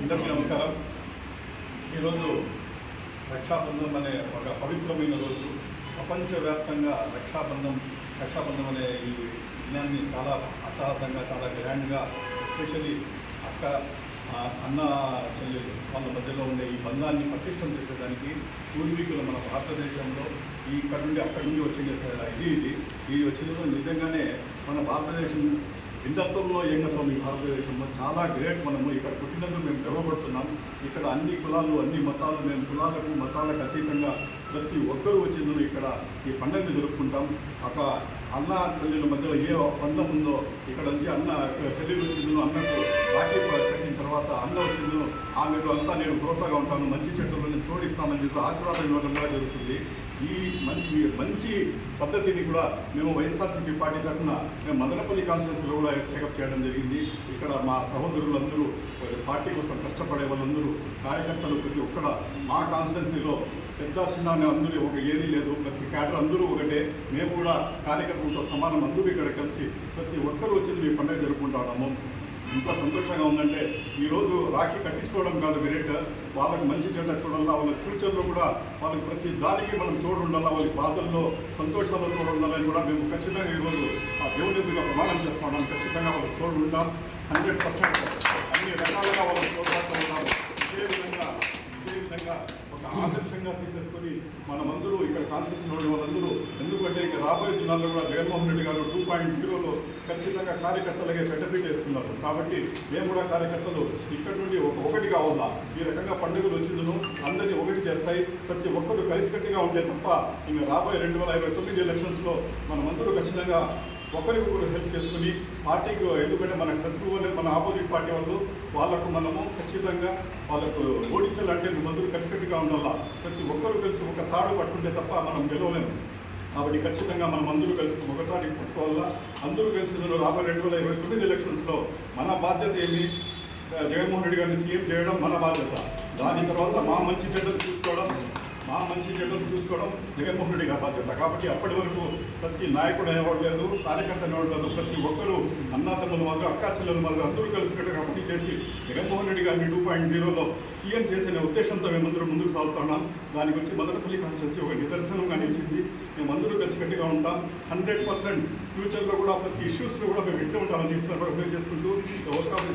అందరికీ నమస్కారం. ఈరోజు రక్షాబంధం అనే ఒక పవిత్రమైన రోజు. ప్రపంచవ్యాప్తంగా రక్షాబంధం అనే ఈ దినాన్ని చాలా అట్టహాసంగా, చాలా గ్రాండ్గా, ఎస్పెషలీ అన్న చెల్లెలు వాళ్ళ మధ్యలో ఉండే ఈ బంధాన్ని పటిష్టం చేసేదానికి పూర్వీకులు మన భారతదేశంలో ఇక్కడ నుండి అక్కడి నుండి వచ్చి ఇది వచ్చిన నిజంగానే మన భారతదేశం భిన్నత్వంలో ఏకత్వం. ఈ భారతదేశంలో చాలా గ్రేట్. మనము ఇక్కడ పుట్టినందుకు మేము గర్వపడుతున్నాం. ఇక్కడ అన్ని కులాలు, అన్ని మతాలు, మేము కులాలకు మతాలకు అతీతంగా ప్రతి ఒక్కరూ వచ్చిందో ఇక్కడ ఈ పండుగను జరుపుకుంటాం. ఒక అన్న చెల్లెల మధ్యలో ఏ బంధం ఉందో ఇక్కడ నుంచి అన్న చెల్లెలు వచ్చిందో, అన్నకు రాఖీ కట్టిన తర్వాత అన్న వచ్చిందో ఆమెకు అంతా నేను ప్రోత్సాహంగా ఉంటాను, మంచి చెట్టులో నేను తోడిస్తామని చెప్పి ఆశీర్వాదం ఇవ్వడం కూడా జరుగుతుంది. ఈ మంచి పద్ధతిని కూడా మేము వైఎస్ఆర్సీపీ పార్టీ తరఫున మేము మదనపల్లి కాన్స్టిట్యూన్సీలో కూడా టేకప్ చేయడం జరిగింది. ఇక్కడ మా సహోదరులందరూ పార్టీ కోసం కష్టపడే వాళ్ళందరూ కార్యకర్తలు ప్రతి ఒక్కడ మా కాన్స్టిట్యూన్సీలో పెద్ద చిన్న అందరూ ఒక ఏది లేదు, ప్రతి క్యాడర్ అందరూ ఒకటే. మేము కూడా కార్యకర్తలతో సమానం, అందరూ ఇక్కడ కలిసి ప్రతి ఒక్కరూ వచ్చింది మీ పండుగ జరుపుకుంటున్నాము. ఎంత సంతోషంగా ఉందంటే ఈరోజు రాఖీ కట్టించుకోవడం కాదు గ్రేట్, వాళ్ళకి మంచి చెడ్డ చూడాలా, వాళ్ళ ఫ్యూచర్లో కూడా వాళ్ళకి ప్రతి దానికి మనం తోడు ఉండాలా, వాళ్ళ బాధల్లో సంతోషాల్లో తోడు ఉండాలని కూడా మేము ఖచ్చితంగా ఈరోజు ఆ దేవుడి ఎదురుగా ప్రమాణం చేస్తున్నాం. ఖచ్చితంగా వాళ్ళకి తోడు ఉంటాం. 100% అన్ని రకాలుగా వాళ్ళకి తోడుపడుతూ ఉన్నాము. ఇదే విధంగా ఒక ఆదర్శంగా తీసేసుకొని మనమందరూ ఇక్కడ కాన్స్టిట్యూన్సీలో ఉండే వాళ్ళందరూ, ఎందుకంటే ఇక రాబోయే దినాల్లో కూడా జగన్మోహన్ రెడ్డి గారు 2.0లో ఖచ్చితంగా కార్యకర్తలకే పెట్టబెట్టేస్తున్నారు. కాబట్టి మేము కూడా కార్యకర్తలు ఇక్కడ నుండి ఒకటి కావాలా. ఈ రకంగా పండుగలు వచ్చిందును అందరినీ ఒకటి చేస్తాయి. ప్రతి ఒక్కరు కలిసికట్టుగా ఉంటే తప్ప ఇంకా రాబోయే 2029 ఎలక్షన్స్లో మనమందరూ ఖచ్చితంగా ఒకరికొకరు హెల్ప్ చేసుకుని పార్టీకి, ఎందుకంటే మనకు శత్రువులే మన ఆపోజిట్ పార్టీ వాళ్ళకు మనము ఖచ్చితంగా వాళ్ళకు ఓడించాలంటే మేమందరూ కలిసికట్టుగా ఉండాలా. ప్రతి ఒక్కరూ కలిసి ఒక తాడు పట్టుకుంటే తప్ప మనం గెలవలేము. కాబట్టి ఖచ్చితంగా మనం అందరూ కలిసి ఒక తాడికి పట్టుకోవాలా. అందరూ కలిసి రాబోయే 2029 ఎలక్షన్స్లో మన బాధ్యత ఏమి, జగన్మోహన్ రెడ్డి గారిని సీఎం చేయడం మన బాధ్యత. దాని తర్వాత మా మంచి చెడ్డలు చూసుకోవడం జగన్మోహన్ రెడ్డి గారి బాధ్యత. కాబట్టి అప్పటి వరకు ప్రతి నాయకుడు అనేవాడు లేదు, కార్యకర్త అనేవాడు లేదు, ప్రతి ఒక్కరూ అన్నాతమ్ములు మాత్రం, అక్కా చెల్లెలు మాత్రం అందరూ కలిసికట్టుగా పని చేసి జగన్మోహన్ రెడ్డి గారిని 2.0లో సీఎం చేసిన ఉద్దేశంతో మేమందరూ ముందుకు సాగుతున్నాం. దానికి వచ్చి మదనపల్లి కాన్స్టిట్యూన్సీ ఒక నిదర్శనంగా నిలిచింది. మేమందరూ కలిసికట్టుగా ఉంటాం. 100% ఫ్యూచర్లో కూడా ప్రతి ఇష్యూస్లో కూడా మేము ఎట్లా ఉంటామని తీసుకుని చేసుకుంటూ అవకాశం